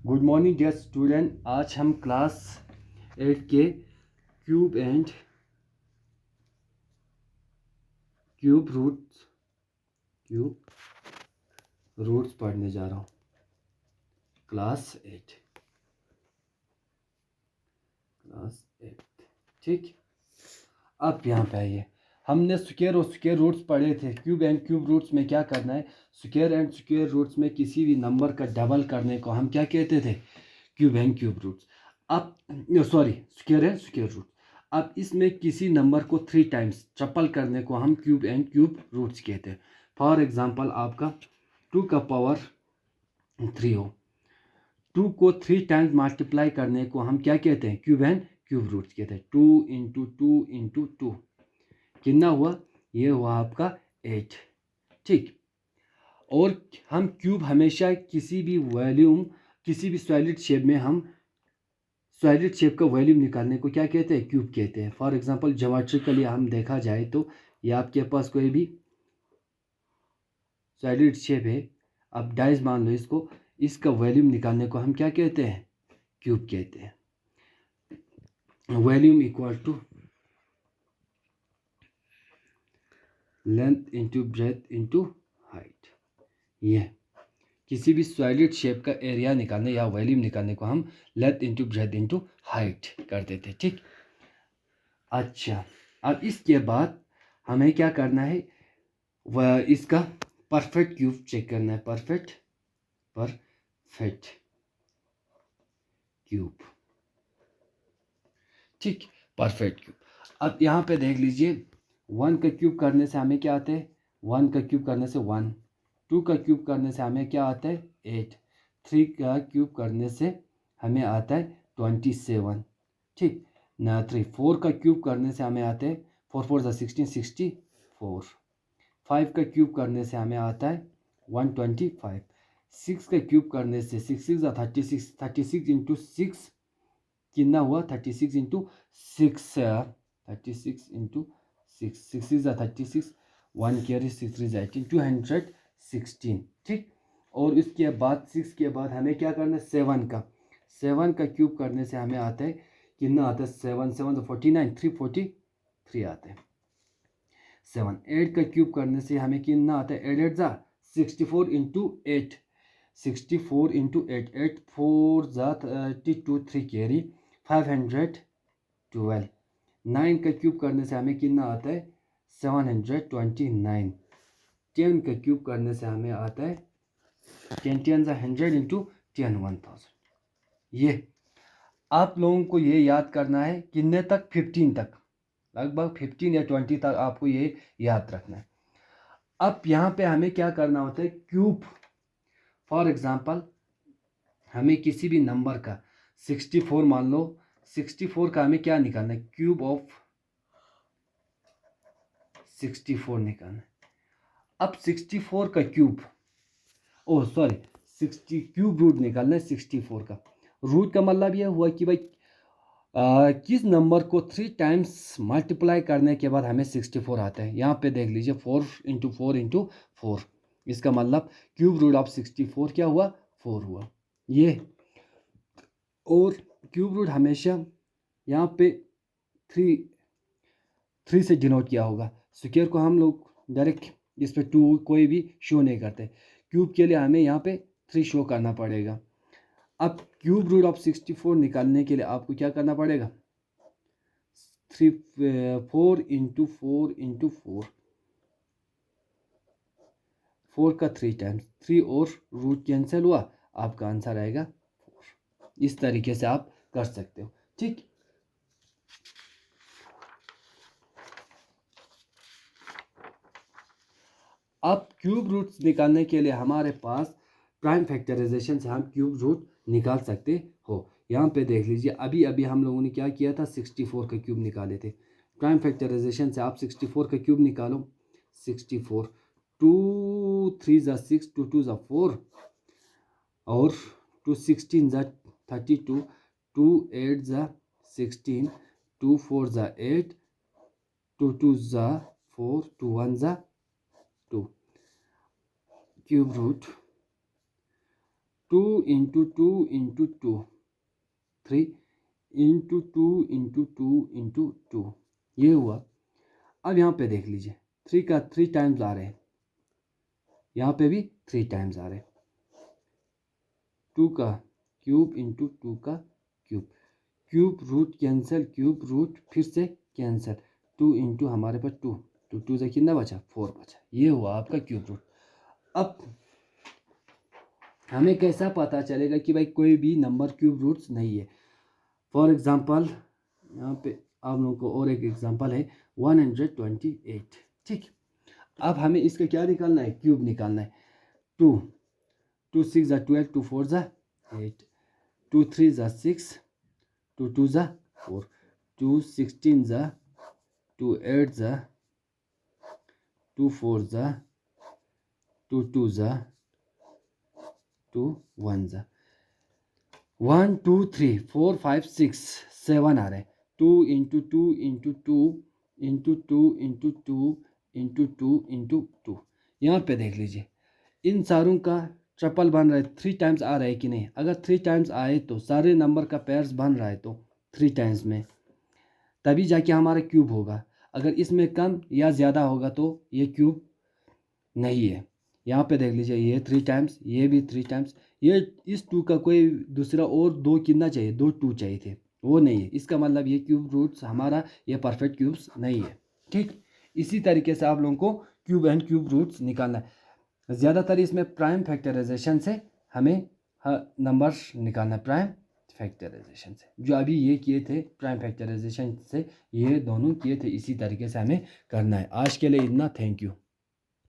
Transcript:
Good morning dear student. आज हम class 8 के क्यूब एंड क्यूब रूट्स पढ़ने जा रहा हूँ। क्लास 8 ठीक। अब यहाँ पे आइए, हमने स्क्वायर और स्क्वायर रूट्स पढ़े थे। क्यूब एंड क्यूब रूट्स में क्या करना है, स्क्वायर एंड स्क्वायर रूट्स में किसी भी नंबर का डबल करने को हम क्या कहते थे, क्यूब एंड क्यूब रूट्स। अब स्क्वायर एंड स्क्वायर रूट। अब इसमें किसी नंबर को 3 टाइम्स ट्रिपल करने को हम क्यूब एंड क्यूब रूट्स कहते हैं। फॉर एग्जांपल आपका 2 का पावर 3 हो, 2 को 3 टाइम्स मल्टीप्लाई करने को हम क्या कहते हैं, क्यूब एंड क्यूब रूट्स कहते हैं। 2 इंटू 2 इंटू 2 कितना हुआ, ये हुआ आपका 8। ठीक। और हम क्यूब हमेशा किसी भी सॉलिड शेप में हम सॉलिड शेप का वॉल्यूम निकालने को क्या कहते हैं, क्यूब कहते हैं। फॉर एग्जांपल ज्योमेट्रिकली हम देखा जाए तो ये आपके पास कोई भी सॉलिड शेप है, अब डाइस मान लो इसको, इसका वॉल्यूम निकालने को हम क्या कहते हैं, क्यूब कहते हैं। Volume equal to length into breadth into height. ये किसी भी सॉलिड शेप का एरिया निकालने या वॉल्यूम निकालने को हम length into breadth into height करते थे। ठीक। अच्छा, अब इसके बाद हमें क्या करना है, वह इसका परफेक्ट क्यूब चेक करना है। Perfect cube. ठीक, परफेक्ट क्यूब। अब यहाँ पे देख लीजिए, 1 का क्यूब करने से हमें क्या आता है, 1 का क्यूब करने से 1, 2 का क्यूब करने से हमें क्या आता है 8, 3 का क्यूब करने से हमें आता है 27। ठीक ना। 4 का क्यूब करने से हमें आता है 4 4 16 64। 5 का क्यूब करने से हमें आता है 125। 6 का क्यूब करने से 6 6 36, 36 इंटू 6 कितना हुआ, 36 इंटू 6, 36 इंटू 6, 6 6 36, 1 कैरी 6 3 18, 216। ठीक। और इसके बाद 6 के बाद हमें क्या करना है, 7 का क्यूब करने से हमें आता है कितना आता है, 7 7 49, 343 आता है 7। 8 का क्यूब करने से हमें कितना आता है, 8 8 जा 64 इंटू 8, 64 इंटू 8, 8 4 जा 32, 3 कैरी 512। 9 का क्यूब करने से हमें कितना आता है, 729। 10 का क्यूब करने से हमें आता है 10 10 जा 100 इंटू 10 1000। ये आप लोगों को ये याद करना है कितने तक, 15 तक, लगभग 15 या 20 तक आपको ये याद रखना है। अब यहाँ पे हमें क्या करना होता है, क्यूब। फॉर एग्जांपल हमें किसी भी नंबर का 64 मान लो, 64 का हमें क्या निकालना है, क्यूब ऑफ 64 निकालना है। अब 64 का क्यूब, 60 क्यूब रूट निकालना है 64 का। रूट का मतलब यह हुआ कि भाई किस नंबर को 3 टाइम्स मल्टीप्लाई करने के बाद हमें 64 आता है। यहाँ पे देख लीजिए 4 इंटू 4 इंटू 4, इसका मतलब क्यूब रूट ऑफ 64 क्या हुआ, 4 हुआ ये। और क्यूब रूट हमेशा यहाँ पे 3 से डिनोट किया होगा। स्क्वायर को हम लोग डायरेक्ट इस पे 2 कोई भी शो नहीं करते, क्यूब के लिए हमें यहाँ पे 3 शो करना पड़ेगा। अब क्यूब रूट ऑफ 64 निकालने के लिए आपको क्या करना पड़ेगा, 4 इंटू 4 इंटू 4, 4 का 3 टाइम्स, 3 और रूट कैंसिल हुआ, आपका आंसर आएगा 4। इस तरीके से आप कर सकते हो। ठीक। अब क्यूब रूट्स निकालने के लिए हमारे पास प्राइम फैक्टराइजेशन से हम क्यूब रूट निकाल सकते हो। यहाँ पे देख लीजिए, अभी अभी हम लोगों ने क्या किया था, 64 का क्यूब निकाले थे। प्राइम फैक्टराइजेशन से आप 64 का क्यूब निकालो। 64, 2 3 जा 6, 2 2 जा 4, और 2 16 जा 32, 2 8 जा 16, 2 4 जा 8, 2 2 जा 4, 2 1 जा 2। Cube root 2 into 2 into 2, 3 into 2 into 2 into 2, ये हुआ। अब यहाँ पे देख लीजिए 3 का 3 टाइम्स आ रहे हैं, यहाँ पे भी 3 टाइम्स आ रहे हैं। 2 का क्यूब इंटू 2 का cube, cube root cancel, cube root फिर से कैंसिल, 2 इंटू हमारे पास 2, तो 2 से कितना बचा, 4 बचा। ये हुआ आपका क्यूब रूट। अब हमें कैसा पता चलेगा कि भाई कोई भी नंबर क्यूब रूट्स नहीं है। फॉर एग्जांपल यहाँ पे आप लोगों को और एक एग्जांपल है 128, ठीक। अब हमें इसका क्या निकालना है, क्यूब निकालना है। 2 2 6 ज़ा 12, 2 4 ज़ा 8, 2 3 ज़ा 6, 2 2 ज़ा 4, 2 16 ज़ा, 2 8 ज़ा, 2 4 ज़ा, 2 2 ज़ा, 2 1 ज़ा, 1 2 3 4 5 6 7 आ रहे हैं। 2 into 2 into 2 into 2 into 2 into 2 into 2। यहाँ पे देख लीजिए इन सारों का ट्रिपल बन रहा है, 3 टाइम्स आ रहा है कि नहीं। अगर 3 टाइम्स आए तो सारे नंबर का पेयर्स बन रहा है, तो 3 टाइम्स में तभी जाके हमारा क्यूब होगा। अगर इसमें कम या ज़्यादा होगा तो ये क्यूब नहीं है। यहाँ पे देख लीजिए ये 3 टाइम्स, ये भी 3 टाइम्स, ये इस 2 का कोई दूसरा और 2 कितना चाहिए, 2 2 चाहिए थे, वो नहीं है। इसका मतलब ये क्यूब रूट्स हमारा ये परफेक्ट क्यूब्स नहीं है, ठीक। इसी तरीके से आप लोगों को क्यूब एंड क्यूब रूट्स निकालना है। ज़्यादातर इसमें प्राइम फैक्टराइजेशन से हमें नंबर्स निकालना है, प्राइम फैक्टराइजेशन से। जो अभी ये किए थे प्राइम फैक्टराइजेशन से, ये दोनों किए थे, इसी तरीके से हमें करना है। आज के लिए इतना, थैंक यू।